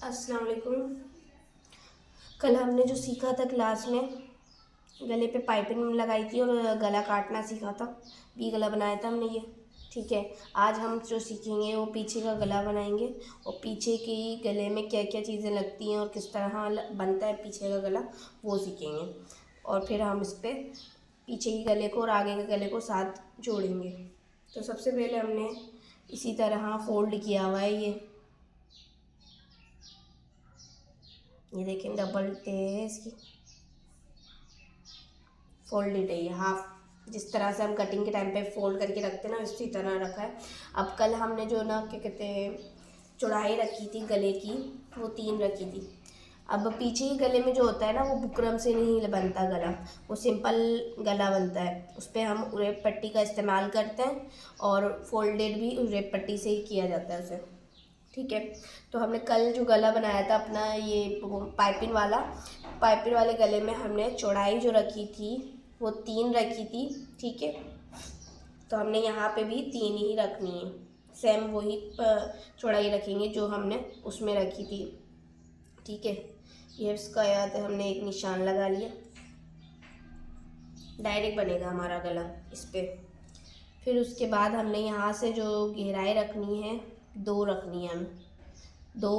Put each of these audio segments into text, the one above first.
अस्सलाम वालेकुम। कल हमने जो सीखा था क्लास में, गले पे पाइपिंग लगाई थी और गला काटना सीखा था। वी गला बनाया था हमने ये। ठीक है, आज हम जो सीखेंगे वो पीछे का गला बनाएंगे और पीछे की गले में क्या क्या चीज़ें लगती हैं और किस तरह बनता है पीछे का गला, वो सीखेंगे। और फिर हम इस पर पीछे के गले को और आगे के गले को साथ जोड़ेंगे। तो सबसे पहले हमने इसी तरह फोल्ड किया हुआ है ये देखें, डबल है इसकी, फोल्डेड है ये हाफ, जिस तरह से हम कटिंग के टाइम पे फोल्ड करके रखते हैं ना, इसी तरह रखा है। अब कल हमने जो ना क्या कहते हैं चौड़ाई रखी थी गले की, वो 3 रखी थी। अब पीछे ही गले में जो होता है ना, वो बुकरम से नहीं बनता गला, वो सिंपल गला बनता है। उस पर हम उरेप पट्टी का इस्तेमाल करते हैं और फोल्डेड भी उरेप पट्टी से ही किया जाता है उसे। ठीक है, तो हमने कल जो गला बनाया था अपना ये पाइपिंग वाले गले में हमने चौड़ाई जो रखी थी वो 3 रखी थी। ठीक है, तो हमने यहाँ पे भी 3 ही रखनी है, सेम वही चौड़ाई रखेंगे जो हमने उसमें रखी थी। ठीक है, ये इसका याद है, हमने एक निशान लगा लिया, डायरेक्ट बनेगा हमारा गला इस पर। फिर उसके बाद हमने यहाँ से जो गहराई रखनी है 2 रखनी है हमें, 2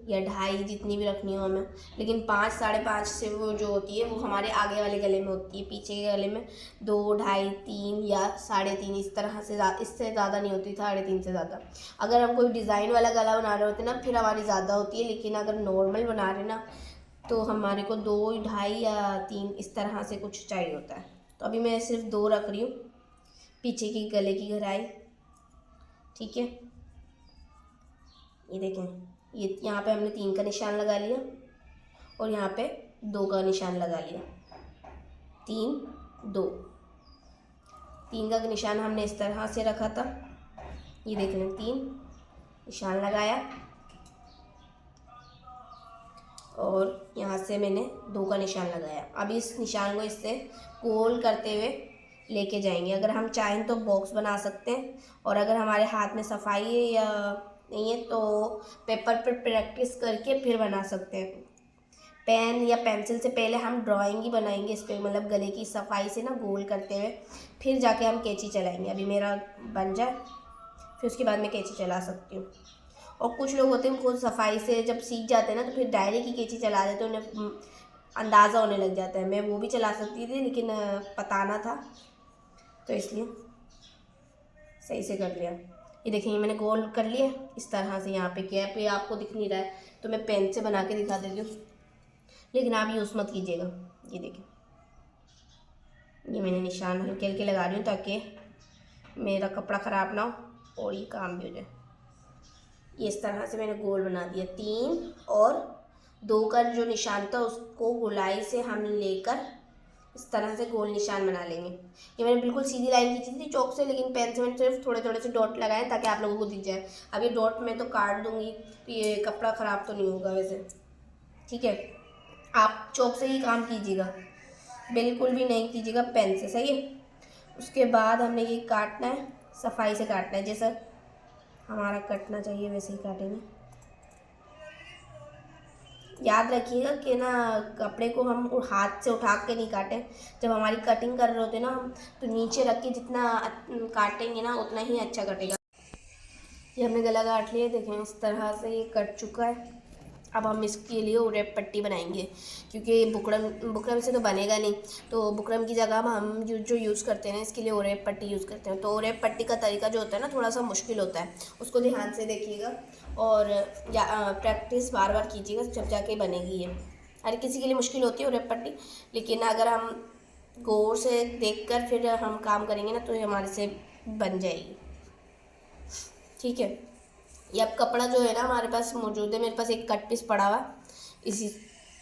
या 2.5 जितनी भी रखनी हो हमें, लेकिन 5 5.5 से वो जो होती है वो हमारे आगे वाले गले में होती है। पीछे के गले में 2, 2.5, 3 या 3.5 इस तरह से, इससे ज़्यादा नहीं होती, 3.5 से ज़्यादा। अगर हम कोई डिज़ाइन वाला गला बना रहे होते ना फिर हमारी ज़्यादा होती है, लेकिन अगर नॉर्मल बना रहे ना तो हमारे को 2, 2.5 या 3 इस तरह से कुछ चाहिए होता है। तो अभी मैं सिर्फ 2 रख रही हूँ पीछे की गले की गहराई। ठीक है, ये देखें, ये यहाँ पे हमने 3 का निशान लगा लिया और यहाँ पे 2 का निशान लगा लिया। 3, 2, 3 का निशान हमने इस तरह से रखा था, ये देख लें, 3 निशान लगाया और यहाँ से मैंने 2 का निशान लगाया। अब इस निशान को इससे गोल करते हुए लेके जाएंगे। अगर हम चाहें तो बॉक्स बना सकते हैं, और अगर हमारे हाथ में सफाई है या नहीं है तो पेपर पर प्रैक्टिस करके फिर बना सकते हैं। पेन या पेंसिल से पहले हम ड्राइंग ही बनाएंगे इस पर, मतलब गले की सफाई से ना गोल करते हुए, फिर जाके हम कैंची चलाएंगे। अभी मेरा बन जाए फिर उसके बाद मैं कैंची चला सकती हूँ। और कुछ लोग होते हैं खुद सफाई से जब सीख जाते हैं ना तो फिर डायरेक्ट ही कैंची चला देते हैं, उन्हें अंदाज़ा होने लग जाता है। मैं वो भी चला सकती थी लेकिन पता ना था, तो इसलिए सही से कर लिया। ये देखिए, मैंने गोल कर लिया इस तरह से। यहाँ पे क्या है, आपको दिख नहीं रहा है तो मैं पेन से बना के दिखा देती हूँ, लेकिन आप यूज़ मत कीजिएगा। ये देखिए, ये मैंने निशान हल्के हल्के लगा रही हूँ ताकि मेरा कपड़ा ख़राब ना हो और ये काम भी हो जाए। ये इस तरह से मैंने गोल बना दिया। 3 और 2 का जो निशान था उसको गोलाई से हम लेकर इस तरह से गोल निशान बना लेंगे। ये मैंने बिल्कुल सीधी लाइन खींची थी चौक से, लेकिन पेन से मैंने सिर्फ थोड़े थोड़े से डॉट लगाए ताकि आप लोगों को दिख जाए। अब ये डॉट मैं तो काट दूंगी तो ये कपड़ा ख़राब तो नहीं होगा वैसे। ठीक है, आप चौक से ही काम कीजिएगा, बिल्कुल भी नहीं कीजिएगा पेन से, सही है। उसके बाद हमने ये काटना है, सफाई से काटना है, जैसा हमारा कटना चाहिए वैसे ही काटेंगे। याद रखिएगा कि ना कपड़े को हम हाथ से उठा के नहीं काटें। जब हमारी कटिंग कर रहे होते हैं ना हम, तो नीचे रख के जितना काटेंगे ना उतना ही अच्छा कटेगा। ये हमने गला काट लिया, देखें इस तरह से ये कट चुका है। अब हम इसके लिए उरेप पट्टी बनाएंगे, क्योंकि बुकरम से तो बनेगा नहीं, तो बुकरम की जगह हम जो यूज़ करते हैं इसके लिए उरेप पट्टी यूज़ करते हैं। तो उरेप पट्टी का तरीका जो होता है ना थोड़ा सा मुश्किल होता है, उसको ध्यान से देखिएगा और प्रैक्टिस बार बार कीजिएगा, जब जाके बनेगी ये। हर किसी के लिए मुश्किल होती है उरेप पट्टी, लेकिन अगर हम गौर से देखकर फिर हम काम करेंगे ना तो ये हमारे से बन जाएगी। ठीक है, ये अब कपड़ा जो है ना हमारे पास मौजूद है, मेरे पास एक कट पीस पड़ा हुआ इसी,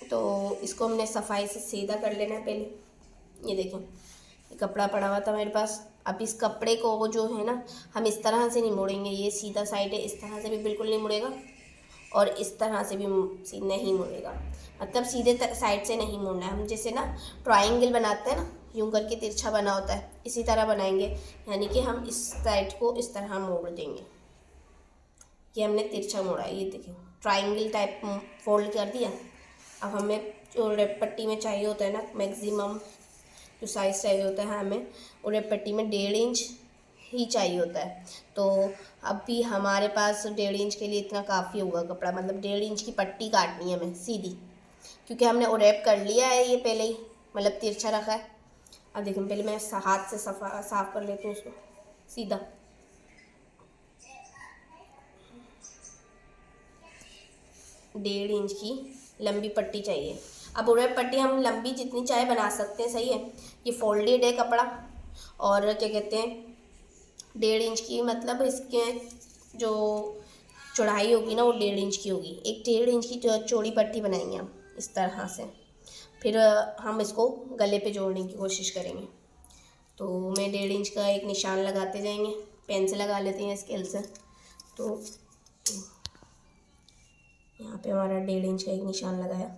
तो इसको हमने सफाई से सीधा कर लेना है पहले। ये देखें, ये कपड़ा पड़ा हुआ था मेरे पास। अब इस कपड़े को वो जो है ना हम इस तरह से नहीं मोड़ेंगे, ये सीधा साइड है, इस तरह से भी बिल्कुल नहीं मुड़ेगा और इस तरह से भी नहीं मुड़ेगा, मतलब सीधे साइड से नहीं मोड़ना है। हम जैसे ना ट्रायंगल बनाते हैं ना, यूं करके तिरछा बना होता है, इसी तरह बनाएंगे, यानी कि हम इस साइड को इस तरह मोड़ देंगे। ये हमने तिरछा मोड़ा है, ये देखिए ट्रायंगल टाइप फोल्ड कर दिया। अब हमें जो रेप पट्टी में चाहिए होता है ना मैक्सिमम जो साइज़ चाहिए होता है हमें, वो रेप पट्टी में 1.5 इंच ही चाहिए होता है। तो अभी हमारे पास 1.5 इंच के लिए इतना काफ़ी होगा कपड़ा, मतलब 1.5 इंच की पट्टी काटनी है हमें सीधी, क्योंकि हमने रैप कर लिया है ये पहले ही, मतलब तिरछा रखा है। अब देखिए पहले मैं हाथ से साफ कर लेती हूँ उसको सीधा। डेढ़ इंच की लंबी पट्टी चाहिए। अब रैप पट्टी हम लंबी जितनी चाहे बना सकते हैं, सही है। ये फोल्डेड है कपड़ा, और क्या कहते हैं 1.5 इंच की, मतलब इसके जो चौड़ाई होगी ना वो 1.5 इंच की होगी। एक 1.5 इंच की चौड़ी पट्टी बनाएंगे हम इस तरह से। फिर हम इसको गले पे जोड़ने की कोशिश करेंगे। तो मैं 1.5 इंच का एक निशान लगाते जाएंगे, पेन से लगा लेते हैं स्केल से। तो यहाँ पे हमारा 1.5 इंच का एक निशान लगाया।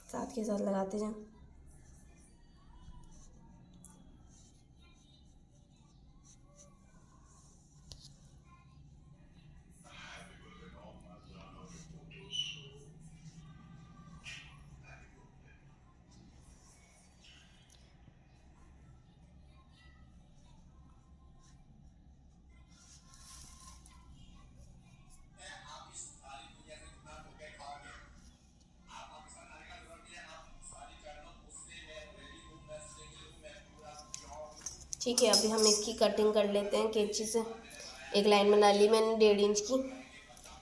साथ के साथ लगाते जाएं। ठीक है, अभी हम इसकी कटिंग कर लेते हैं कैंची से। एक लाइन बना ली मैंने 1.5 इंच की,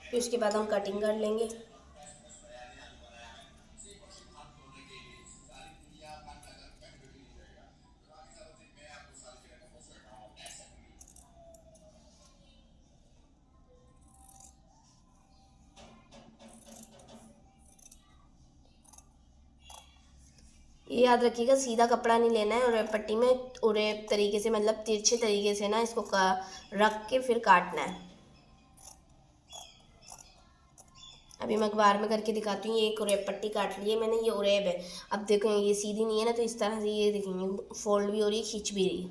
फिर उसके बाद हम कटिंग कर लेंगे। ये याद रखिएगा सीधा कपड़ा नहीं लेना है, और पट्टी में उरे तरीके से, मतलब तिरछे तरीके से ना इसको रख के फिर काटना है। अभी मैं अखबार में करके दिखाती हूँ। ये एक उरेब पट्टी काट ली है मैंने, ये उरेब है। अब देखो ये सीधी नहीं है ना, तो इस तरह से ये देखेंगे फोल्ड भी हो रही है, खींच भी रही है।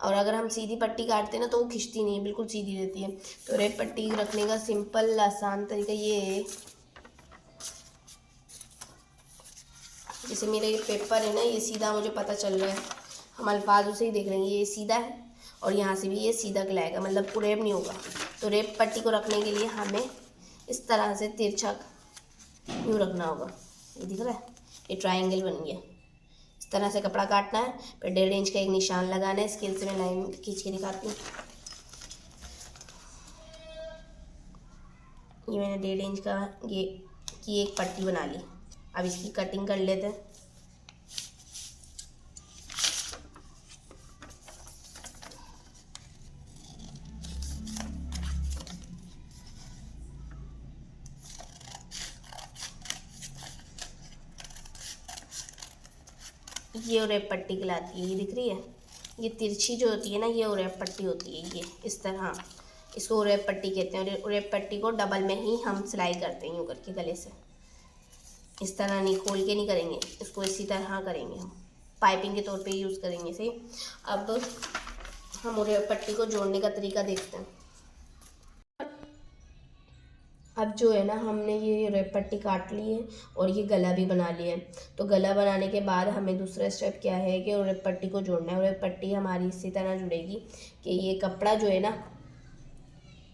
और अगर हम सीधी पट्टी काटते हैं ना तो वो खिंचती नहीं है, बिल्कुल सीधी रहती है। तो उरेब पट्टी रखने का सिंपल आसान तरीका ये है, जैसे मेरा ये पेपर है ना, ये सीधा मुझे पता चल रहा है, हम अल्फाजों से ही देख रहे हैं ये सीधा है, और यहाँ से भी ये सीधा गलाएगा, मतलब उरेब नहीं होगा। तो रेप पट्टी को रखने के लिए हमें इस तरह से तिरछा यूँ रखना होगा। ये दिख रहा है, ये ट्रायंगल बन गया। इस तरह से कपड़ा काटना है, फिर 1.5 इंच का एक निशान लगाना है। स्केल से मैं लाइन खींच के दिखाती हूँ। ये मैंने 1.5 इंच का ये की एक पट्टी बना ली। अब इसकी कटिंग कर लेते हैं। ये उरेब पट्टी कहलाती है, ये दिख रही है, ये तिरछी जो होती है ना, ये उरेब पट्टी होती है। ये इस तरह इसको उरेब पट्टी कहते हैं। और उरेब पट्टी को डबल में ही हम सिलाई करते हैं, यूँ करके गले से। इस तरह नहीं, खोल के नहीं करेंगे, इसको इसी तरह करेंगे हम, पाइपिंग के तौर पे यूज़ करेंगे। सही। अब हम उरेब पट्टी को जोड़ने का तरीका देखते हैं। अब जो है ना, हमने ये रेप पट्टी काट ली है और ये गला भी बना लिया है। तो गला बनाने के बाद हमें दूसरा स्टेप क्या है कि रेप पट्टी को जोड़ना है। और रेप पट्टी हमारी इसी तरह जुड़ेगी कि ये कपड़ा जो है ना,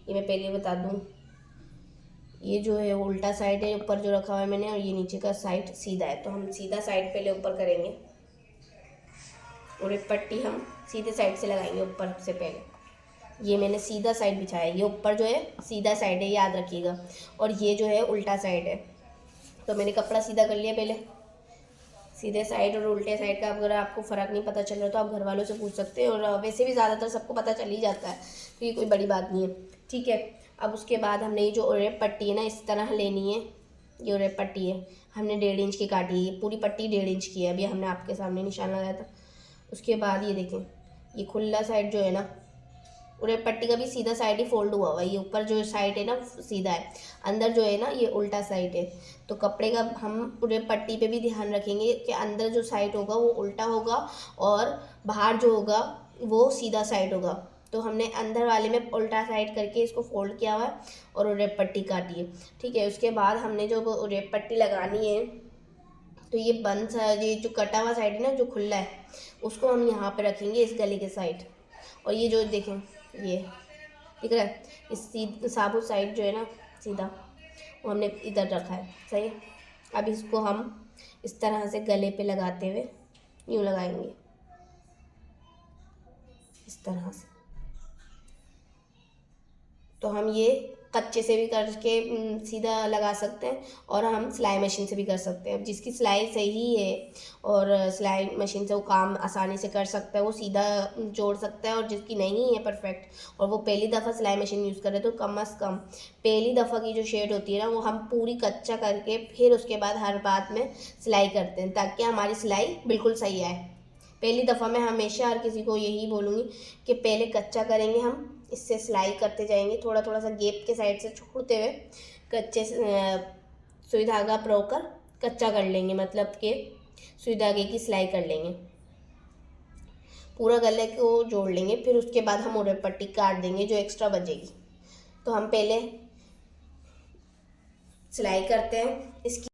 ये मैं पहले बता दूँ, ये जो है वो उल्टा साइड है ऊपर जो रखा हुआ है मैंने, और ये नीचे का साइड सीधा है। तो हम सीधा साइड पहले ऊपर करेंगे, और रेप पट्टी हम सीधे साइड से लगाएंगे ऊपर से पहले। ये मैंने सीधा साइड बिछाया है, ये ऊपर जो है सीधा साइड है, याद रखिएगा, और ये जो है उल्टा साइड है। तो मैंने कपड़ा सीधा कर लिया पहले। सीधे साइड और उल्टे साइड का अगर आपको फ़र्क नहीं पता चल रहा तो आप घर वालों से पूछ सकते हैं, और वैसे भी ज़्यादातर सबको पता चल ही जाता है, तो ये कोई बड़ी बात नहीं है। ठीक है। अब उसके बाद हमने ये जो उरेब पट्टी है ना, इस तरह लेनी है। ये उरेब पट्टी है, हमने 1.5 इंच की काटी है, पूरी पट्टी 1.5 इंच की है। अभी हमने आपके सामने निशान लगाया था। उसके बाद ये देखें, ये खुला साइड जो है ना, उरे पट्टी का भी सीधा साइड ही फोल्ड हुआ हुआ है। ये ऊपर जो साइड है ना सीधा है, अंदर जो है ना ये उल्टा साइड है। तो कपड़े का हम उरे पट्टी पे भी ध्यान रखेंगे कि अंदर जो साइड होगा वो उल्टा होगा और बाहर जो होगा वो सीधा साइड होगा। तो हमने अंदर वाले में उल्टा साइड करके इसको फोल्ड किया हुआ है और उरेप पट्टी काटी है। ठीक है, उसके बाद हमने जो उरेप पट्टी लगानी है, तो ये बंद ये जो कटा हुआ साइड है ना, जो खुला है, उसको हम यहाँ पे रखेंगे इस गले के साइड। और ये जो देखें, ये दिख रहा है, इस साबुत साइड जो है ना सीधा, वो हमने इधर रखा है। सही है। अब इसको हम इस तरह से गले पे लगाते हुए यूँ लगाएंगे, इस तरह से। तो हम ये कच्चे से भी करके सीधा लगा सकते हैं और हम सिलाई मशीन से भी कर सकते हैं। जिसकी सिलाई सही है और सिलाई मशीन से वो काम आसानी से कर सकता है, वो सीधा जोड़ सकता है। और जिसकी नहीं है परफेक्ट और वो पहली दफ़ा सिलाई मशीन यूज़ करे, तो कम अज़ कम पहली दफ़ा की जो शेड होती है ना, वो हम पूरी कच्चा करके फिर उसके बाद हर बात में सिलाई करते हैं, ताकि हमारी सिलाई बिल्कुल सही आए। पहली दफ़ा मैं हमेशा हर किसी को यही बोलूँगी कि पहले कच्चा करेंगे, हम इससे सिलाई करते जाएंगे, थोड़ा थोड़ा सा गैप के साइड से छोड़ते हुए कच्चे सुई धागा परोकर कच्चा कर लेंगे, मतलब कि सुई धागे की सिलाई कर लेंगे, पूरा गले को जोड़ लेंगे। फिर उसके बाद हम उड़द पट्टी काट देंगे जो एक्स्ट्रा बचेगी। तो हम पहले सिलाई करते हैं इसकी।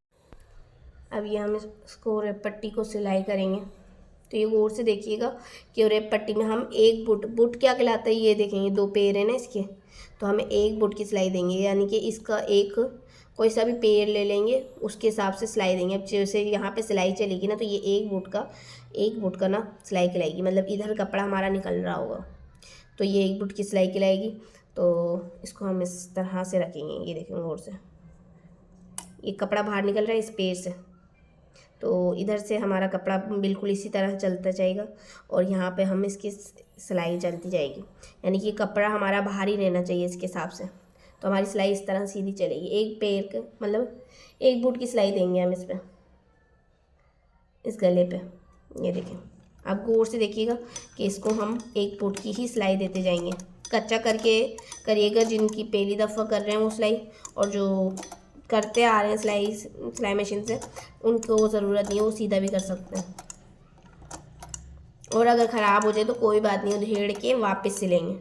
अब ये हम इसको उड़द पट्टी को सिलाई करेंगे। तो ये गौर से देखिएगा कि उरेप पट्टी में हम एक बुट क्या कहलाता है, ये देखेंगे 2 पैर है ना इसके, तो हमें एक बुट की सिलाई देंगे, यानी कि इसका एक कोई सा भी पैर ले लेंगे, उसके हिसाब से सिलाई देंगे। अब जैसे यहाँ पे सिलाई चलेगी ना, तो ये एक बुट का ना सिलाई कहलाएगी, मतलब इधर कपड़ा हमारा निकल रहा होगा, तो ये एक बुट की सिलाई कहलाएगी। तो इसको हम इस तरह से रखेंगे, ये देखेंगे गौर से, ये कपड़ा बाहर निकल रहा है इस पैर से, तो इधर से हमारा कपड़ा बिल्कुल इसी तरह चलता जाएगा और यहाँ पे हम इसकी सिलाई चलती जाएगी, यानी कि कपड़ा हमारा बाहर ही रहना चाहिए इसके हिसाब से। तो हमारी सिलाई इस तरह सीधी चलेगी। एक पैर के मतलब एक बूट की सिलाई देंगे हम इस पर, इस गले पे। ये देखें, आप गौर से देखिएगा कि इसको हम एक बूट की ही सिलाई देते जाएंगे। कच्चा करके करिएगा जिनकी पहली दफ़ा कर रहे हैं वो सिलाई, और जो करते आ रहे हैं सिलाई मशीन से, उनको ज़रूरत नहीं है, वो सीधा भी कर सकते हैं। और अगर ख़राब हो जाए तो कोई बात नहीं, उधेड़ के वापस सिलेंगे।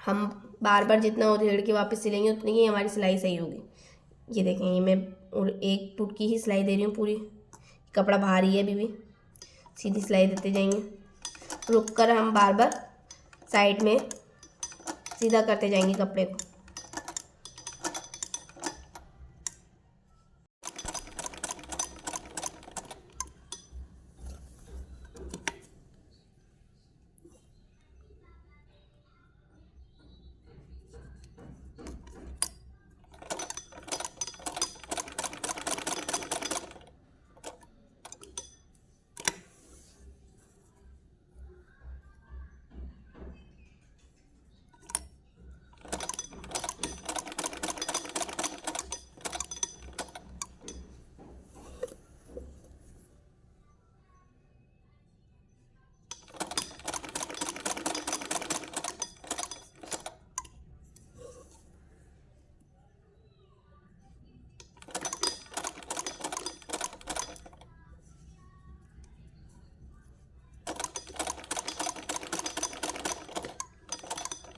हम बार बार जितना उधेड़ के वापस सिलेंगे उतनी ही हमारी सिलाई सही होगी। ये देखेंगे, मैं और एक फुट की ही सिलाई दे रही हूँ पूरी, कपड़ा भारी है अभी भी, सीधी सिलाई देते जाएंगे। रुक कर हम बार बार साइड में सीधा करते जाएंगे कपड़े को।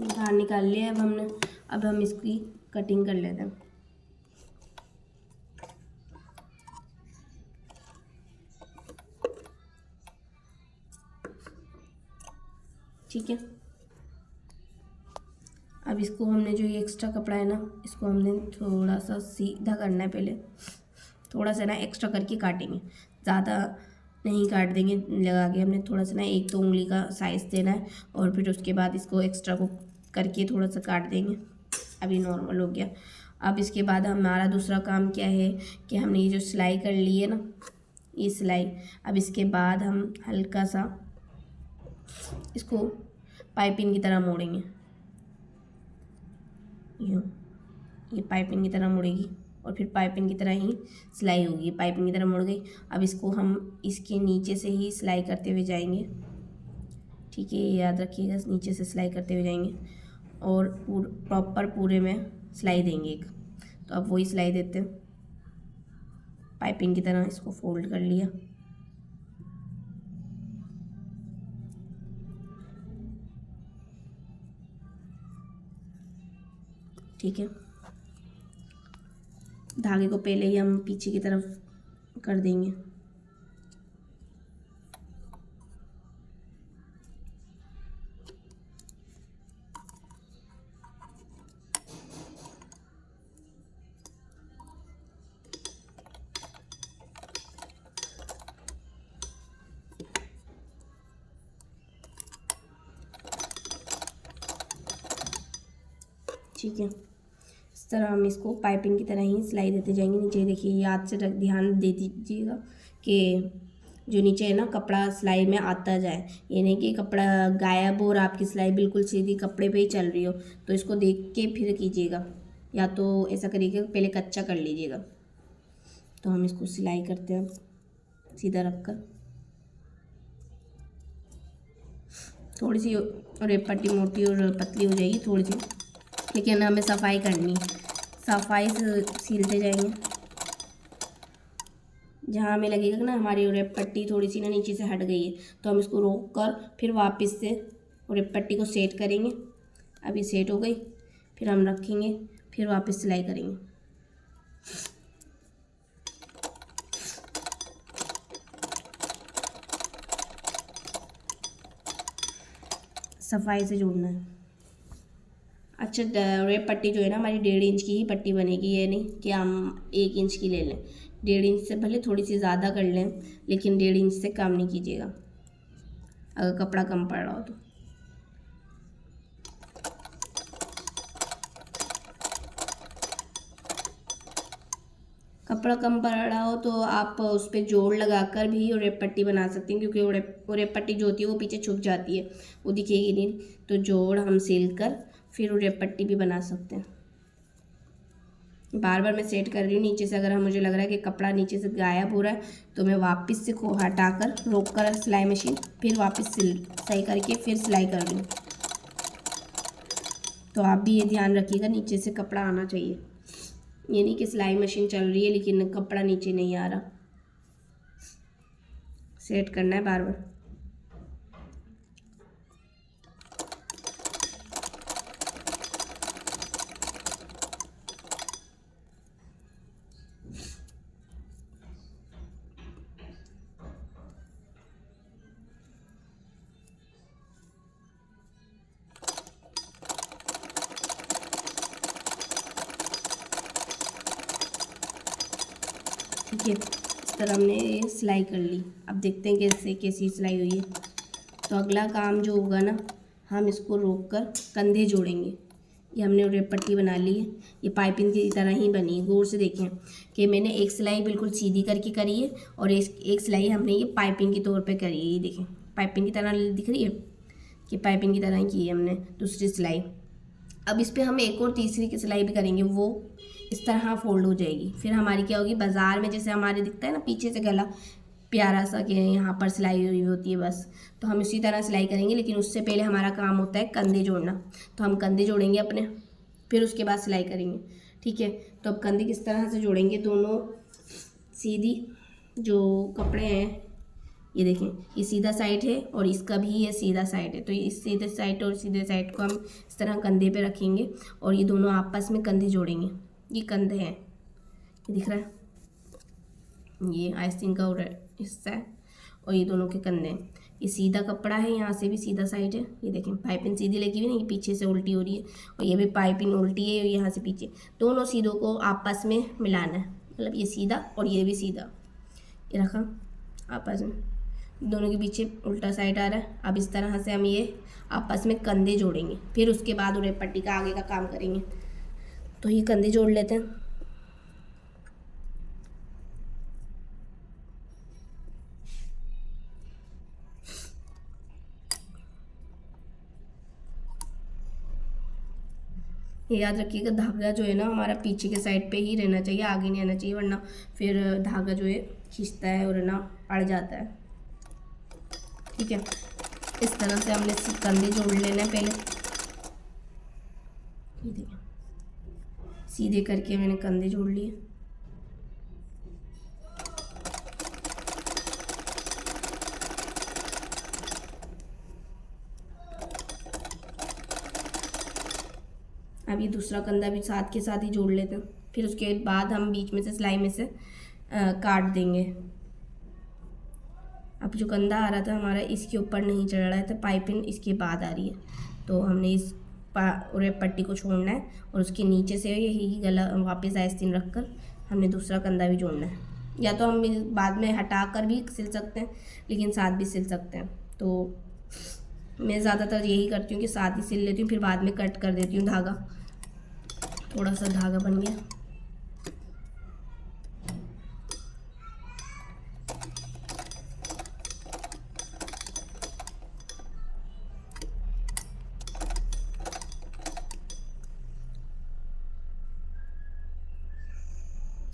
बाहर निकाल लिया अब हम इसकी कटिंग कर लेते हैं। ठीक है, अब इसको हमने जो ये एक्स्ट्रा कपड़ा है ना, इसको हमने थोड़ा सा सीधा करना है। पहले थोड़ा सा ना एक्स्ट्रा करके काटेंगे, ज़्यादा नहीं काट देंगे लगा के, हमने थोड़ा सा ना 1-2 उंगली का साइज़ देना है, और फिर उसके बाद इसको एक्स्ट्रा को करके थोड़ा सा काट देंगे। अभी नॉर्मल हो गया। अब इसके बाद हमारा दूसरा काम क्या है कि हमने ये जो सिलाई कर ली है ना, ये सिलाई, अब इसके बाद हम हल्का सा इसको पाइपिंग की तरह मोड़ेंगे। यूँ ये पाइपिंग की तरह मुड़ेगी और फिर पाइपिंग की तरह ही सिलाई होगी, पाइपिंग की तरह मुड़ गई। अब इसको हम इसके नीचे से ही सिलाई करते हुए जाएंगे, ठीक है, ये याद रखिएगा, नीचे से सिलाई करते हुए जाएंगे और प्रॉपर पूरे में सिलाई देंगे एक। तो अब वही सिलाई देते हैं, पाइपिंग की तरह इसको फोल्ड कर लिया, ठीक है। धागे को पहले ही हम पीछे की तरफ कर देंगे, ठीक है। इस तरह हम इसको पाइपिंग की तरह ही सिलाई देते जाएंगे। नीचे देखिए, याद से ध्यान दे दीजिएगा कि जो नीचे है ना कपड़ा सिलाई में आता जाए, ये नहीं कि कपड़ा गायब हो और आपकी सिलाई बिल्कुल सीधी कपड़े पे ही चल रही हो। तो इसको देख के फिर कीजिएगा, या तो ऐसा करिएगा पहले कच्चा कर लीजिएगा। तो हम इसको सिलाई करते हैं सीधा रख कर, थोड़ी सी रेप पट्टी मोटी और पतली हो जाएगी थोड़ी सी, लेकिन हमें सफाई करनी, सफाई से सीलते जाएंगे। जहाँ हमें लगेगा ना हमारी रेप पट्टी थोड़ी सी ना नीचे से हट गई है, तो हम इसको रोक कर फिर वापस से रेप पट्टी को सेट करेंगे। अभी सेट हो गई, फिर हम रखेंगे, फिर वापस सिलाई करेंगे। सफाई से जोड़ना है। अच्छा, रेप पट्टी जो है ना हमारी 1.5 इंच की ही पट्टी बनेगी, ये नहीं कि हम 1 इंच की ले लें। 1.5 इंच से भले थोड़ी सी ज़्यादा कर लें, लेकिन 1.5 इंच से कम नहीं कीजिएगा अगर कपड़ा कम पड़ रहा हो तो। कपड़ा कम पड़ रहा हो तो आप उस पर जोड़ लगाकर भी रेप पट्टी बना सकते हैं, क्योंकि रेप पट्टी जो होती है वो पीछे छुप जाती है, वो दिखेगी नहीं। तो जोड़ हम सिल कर फिर रेप पट्टी भी बना सकते हैं। बार बार मैं सेट कर रही हूँ नीचे से। अगर हम मुझे लग रहा है कि कपड़ा नीचे से गायब हो रहा है तो मैं वापस से हटाकर रोक कर सिलाई मशीन फिर वापस सही करके फिर सिलाई कर रही हूँ। तो आप भी ये ध्यान रखिएगा, नीचे से कपड़ा आना चाहिए। ये नहीं कि सिलाई मशीन चल रही है लेकिन कपड़ा नीचे नहीं आ रहा। सेट करना है बार बार। ठीक है, इस तरह हमने सिलाई कर ली। अब देखते हैं कैसी सिलाई हुई है। तो अगला काम जो होगा ना, हम इसको रोक कर कंधे जोड़ेंगे। ये हमने रेप पट्टी बना ली है, ये पाइपिंग की तरह ही बनी है। गौर से देखें कि मैंने एक सिलाई बिल्कुल सीधी करके करी है और एक सिलाई हमने ये पाइपिंग के तौर पे करी है। ये देखें पाइपिंग की तरह दिख रही है कि पाइपिंग की तरह ही की है हमने दूसरी सिलाई। अब इस पर हम एक और तीसरी की सिलाई भी करेंगे, वो इस तरह फोल्ड हो जाएगी। फिर हमारी क्या होगी, बाज़ार में जैसे हमारे दिखता है ना पीछे से गला प्यारा सा कि यहाँ पर सिलाई हुई होती है बस, तो हम इसी तरह सिलाई करेंगे। लेकिन उससे पहले हमारा काम होता है कंधे जोड़ना। तो हम कंधे जोड़ेंगे अपने, फिर उसके बाद सिलाई करेंगे, ठीक है। तो अब कंधे किस तरह से जोड़ेंगे, दोनों सीधी जो कपड़े हैं ये देखें, ये सीधा साइड है और इसका भी ये सीधा साइड है। तो इस सीधे साइड और सीधे साइड को हम इस तरह कंधे पे रखेंगे और ये दोनों आपस में कंधे जोड़ेंगे। ये कंधे हैं, ये दिख रहा है, ये आइसिंग का हिस्सा है और ये दोनों के कंधे हैं। ये सीधा कपड़ा है, यहाँ से भी सीधा साइड है। ये देखें पाइपिंग सीधी लगी हुई नहीं, ये पीछे से उल्टी हो रही है और ये भी पाइपिंग उल्टी है, यहाँ से पीछे। दोनों सीधों को आपस में मिलाना है, मतलब ये सीधा और ये भी सीधा, ये रखा आपस में, दोनों के पीछे उल्टा साइड आ रहा है। अब इस तरह से हम ये आपस में कंधे जोड़ेंगे, फिर उसके बाद रेप पट्टी का आगे का काम करेंगे। तो ये कंधे जोड़ लेते हैं। ये याद रखिएगा, धागा जो है ना हमारा पीछे के साइड पे ही रहना चाहिए, आगे नहीं आना चाहिए, वरना फिर धागा जो है खींचता है और है ना अड़ जाता है। ठीक है, इस तरह से हमने कंधे जोड़ लेना है पहले। ये देखिए, सीधे करके मैंने कंधे जोड़ लिए। अब ये दूसरा कंधा भी साथ के साथ ही जोड़ लेते हैं, फिर उसके बाद हम बीच में से सिलाई में से काट देंगे। अब जो कंधा आ रहा था हमारा इसके ऊपर नहीं चढ़ रहा है, तो पाइपिंग इसके बाद आ रही है, तो हमने इस पूरे पट्टी को छोड़ना है और उसके नीचे से यही गला वापस आस्तीन रख कर हमने दूसरा कंधा भी जोड़ना है। या तो हम बाद में हटा कर भी सिल सकते हैं, लेकिन साथ भी सिल सकते हैं। तो मैं ज़्यादातर यही करती हूँ कि साथ ही सिल लेती हूँ, फिर बाद में कट कर देती हूँ धागा। थोड़ा सा धागा बन गया।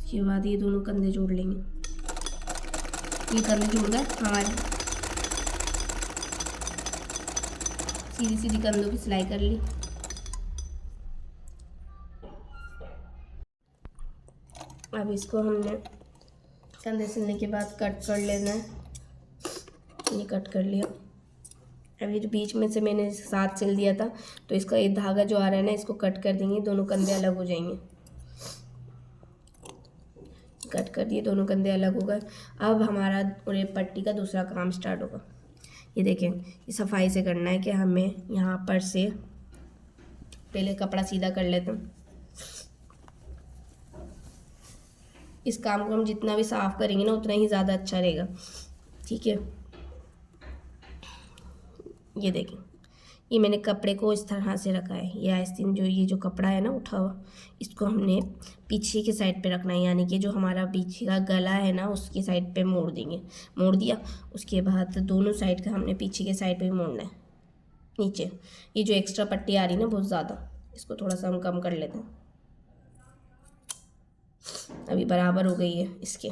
उसके बाद ये दोनों कंधे जोड़ लेंगे। ये कंधे जुड़ गए हमारे। सीधी सीधी कंधों की सिलाई कर ली। अब इसको हमने कंधे सिलने के बाद कट कर लेना है। ये कट कर लिया। अब ये जो बीच में से मैंने साथ सिल दिया था, तो इसका ये धागा जो आ रहा है ना, इसको कट कर देंगे, दोनों कंधे अलग हो जाएंगे। कट कर दिए, दोनों कंधे अलग हो गए। अब हमारा पूरे पट्टी का दूसरा काम स्टार्ट होगा। ये देखें, ये सफाई से करना है कि हमें यहाँ पर से पहले कपड़ा सीधा कर लेते हैं। इस काम को हम जितना भी साफ करेंगे ना, उतना ही ज़्यादा अच्छा रहेगा। ठीक है, ये देखें, ये मैंने कपड़े को इस तरह से रखा है। ये आस्तीन जो ये जो कपड़ा है ना उठा हुआ, इसको हमने पीछे के साइड पे रखना है, यानी कि जो हमारा पीछे का गला है ना उसकी साइड पे मोड़ देंगे। मोड़ दिया, उसके बाद दोनों साइड का हमने पीछे के साइड पे मोड़ना है। नीचे ये जो एक्स्ट्रा पट्टी आ रही है ना बहुत ज़्यादा, इसको थोड़ा सा हम कम कर लेते हैं। अभी बराबर हो गई है इसके।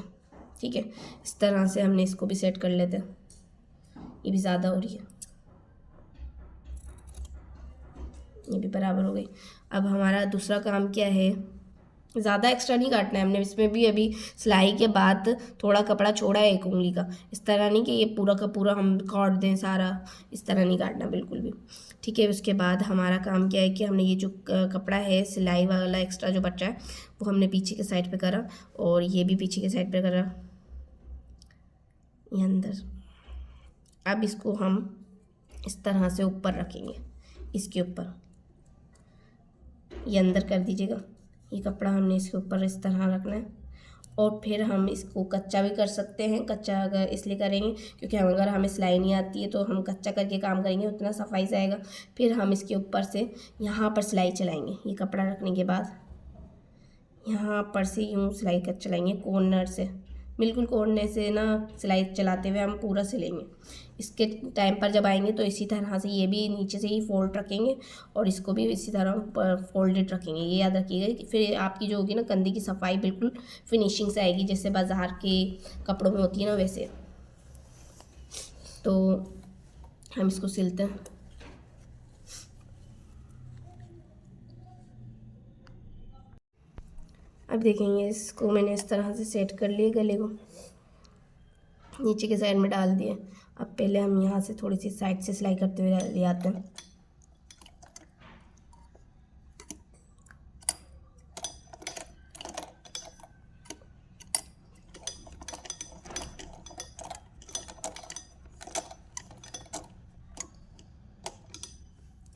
ठीक है, इस तरह से हमने इसको भी सेट कर लेते हैं। ये भी ज़्यादा हो रही है, ये भी बराबर हो गई। अब हमारा दूसरा काम क्या है, ज़्यादा एक्स्ट्रा नहीं काटना है हमने। इसमें भी अभी सिलाई के बाद थोड़ा कपड़ा छोड़ा है 1 उंगली का। इस तरह नहीं कि ये पूरा का पूरा हम काट दें सारा, इस तरह नहीं काटना बिल्कुल भी। ठीक है, उसके बाद हमारा काम क्या है कि हमने ये जो कपड़ा है सिलाई वाला एक्स्ट्रा जो बचा है वो हमने पीछे के साइड पे करा, और ये भी पीछे के साइड पे करा, ये अंदर। अब इसको हम इस तरह से ऊपर रखेंगे, इसके ऊपर ये अंदर कर दीजिएगा। ये कपड़ा हमने इसके ऊपर इस तरह रखना है, और फिर हम इसको कच्चा भी कर सकते हैं। कच्चा अगर इसलिए करेंगे क्योंकि अगर हमें सिलाई नहीं आती है तो हम कच्चा करके काम करेंगे, उतना सफाई से आएगा। फिर हम इसके ऊपर से यहाँ पर सिलाई चलाएंगे। ये कपड़ा रखने के बाद यहाँ पर से यूँ सिलाई कर चलाएंगे, कॉर्नर से, बिल्कुल कॉर्नर से ना सिलाई चलाते हुए हम पूरा सिलेंगे। इसके टाइम पर जब आएंगे तो इसी तरह से ये भी नीचे से ही फोल्ड रखेंगे, और इसको भी इसी तरह फोल्डेड रखेंगे। ये याद रखिएगा कि फिर आपकी जो होगी ना कंधे की सफाई बिल्कुल फिनिशिंग से आएगी, जैसे बाज़ार के कपड़ों में होती है ना वैसे। तो हम इसको सिलते हैं। अब देखेंगे, इसको मैंने इस तरह से सेट कर लिए, गले को नीचे के साइड में डाल दिए। अब पहले हम यहाँ से थोड़ी सी साइड से सिलाई करते हुए ले आते हैं।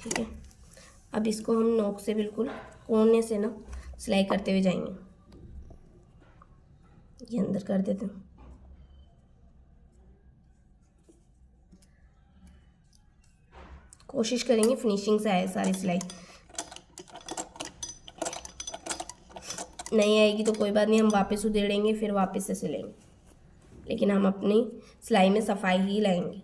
ठीक है, अब इसको हम नोक से बिल्कुल कोने से ना सिलाई करते हुए जाएंगे। ये अंदर कर देते हैं। कोशिश करेंगे फिनिशिंग से आए सारी सिलाई। नहीं आएगी तो कोई बात नहीं, हम वापस उधेड़ेंगे फिर वापस से सिलेंगे, लेकिन हम अपनी सिलाई में सफाई ही लाएंगे।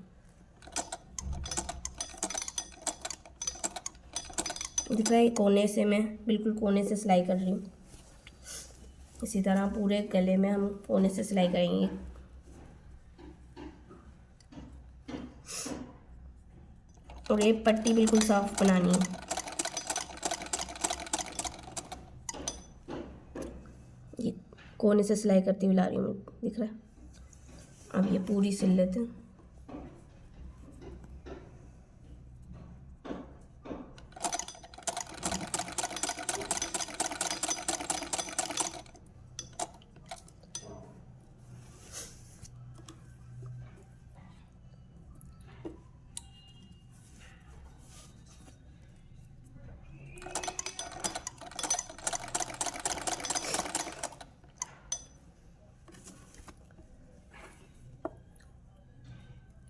दिख रहा है, कोने से मैं बिल्कुल कोने से सिलाई कर रही हूँ। इसी तरह पूरे गले में हम कोने से सिलाई करेंगे। और ये पट्टी बिल्कुल साफ बनानी है। ये कोने से सिलाई करती हुई ला रही हूँ, दिख रहा है। अब ये पूरी सिल लेते हैं।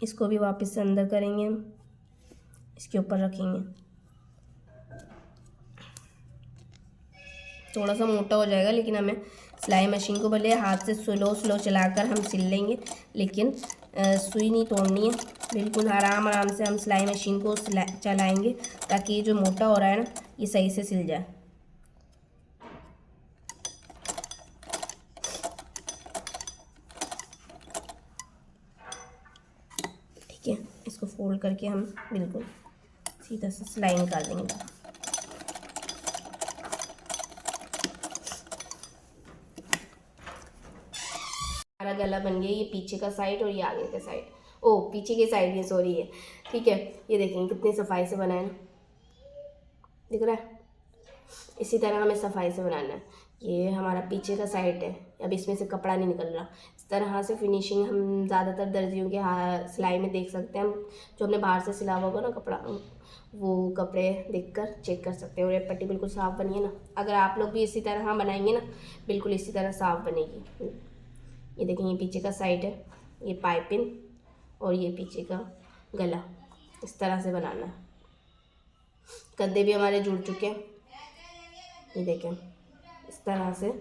इसको भी वापस से अंदर करेंगे, हम इसके ऊपर रखेंगे। थोड़ा सा मोटा हो जाएगा, लेकिन हमें सिलाई मशीन को भले हाथ से स्लो स्लो चलाकर हम सिल लेंगे, लेकिन सुई नहीं तोड़नी है। बिल्कुल आराम आराम से हम सिलाई मशीन को चलाएंगे, ताकि ये जो मोटा हो रहा है ना, ये सही से सिल जाए। ठीक है, इसको फोल्ड करके हम बिल्कुल सीधा से सिलाई निकाल देंगे। हमारा गला बन गया, ये पीछे का साइड और ये आगे का साइड, ओ पीछे के साइड, ये सॉरी है। ठीक है, ये देखेंगे कितनी सफाई से बनाए ना, दिख रहा है। इसी तरह हमें सफाई से बनाना है। ये हमारा पीछे का साइड है, अब इसमें से कपड़ा नहीं निकल रहा। इस तरह से फिनिशिंग हम ज़्यादातर दर्जियों के सिलाई में देख सकते हैं। हम जो हमने बाहर से सिला होगा ना कपड़ा, वो कपड़े देखकर चेक कर सकते हैं। और ये पट्टी बिल्कुल साफ़ बनी है ना। अगर आप लोग भी इसी तरह बनाएंगे ना, बिल्कुल इसी तरह साफ़ बनेगी। ये देखें, ये पीछे का साइड है, ये पाइपिंग, और ये पीछे का गला। इस तरह से बनाना है। गद्दे भी हमारे जुड़ चुके हैं, ये देखें। इस तरह से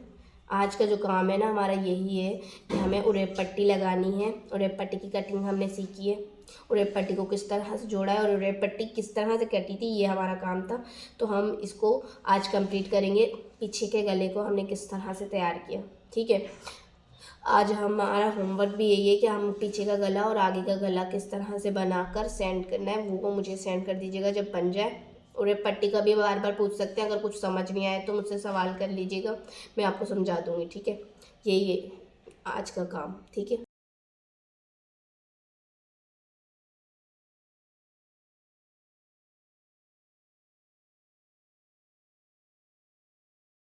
आज का जो काम है ना हमारा यही है कि हमें उरेप पट्टी लगानी है। उरेप पट्टी की कटिंग हमने सीखी है, उरेप पट्टी को किस तरह से जोड़ा है और उरेप पट्टी किस तरह से कटी थी, ये हमारा काम था। तो हम इसको आज कंप्लीट करेंगे। पीछे के गले को हमने किस तरह से तैयार किया, ठीक है। आज हमारा होमवर्क भी यही है कि हम पीछे का गला और आगे का गला किस तरह से बनाकर सेंड करना है, वो मुझे सेंड कर दीजिएगा जब बन जाए। और ये पट्टी का भी बार बार पूछ सकते हैं, अगर कुछ समझ नहीं आए तो मुझसे सवाल कर लीजिएगा, मैं आपको समझा दूँगी, ठीक है। यही है आज का काम, ठीक है।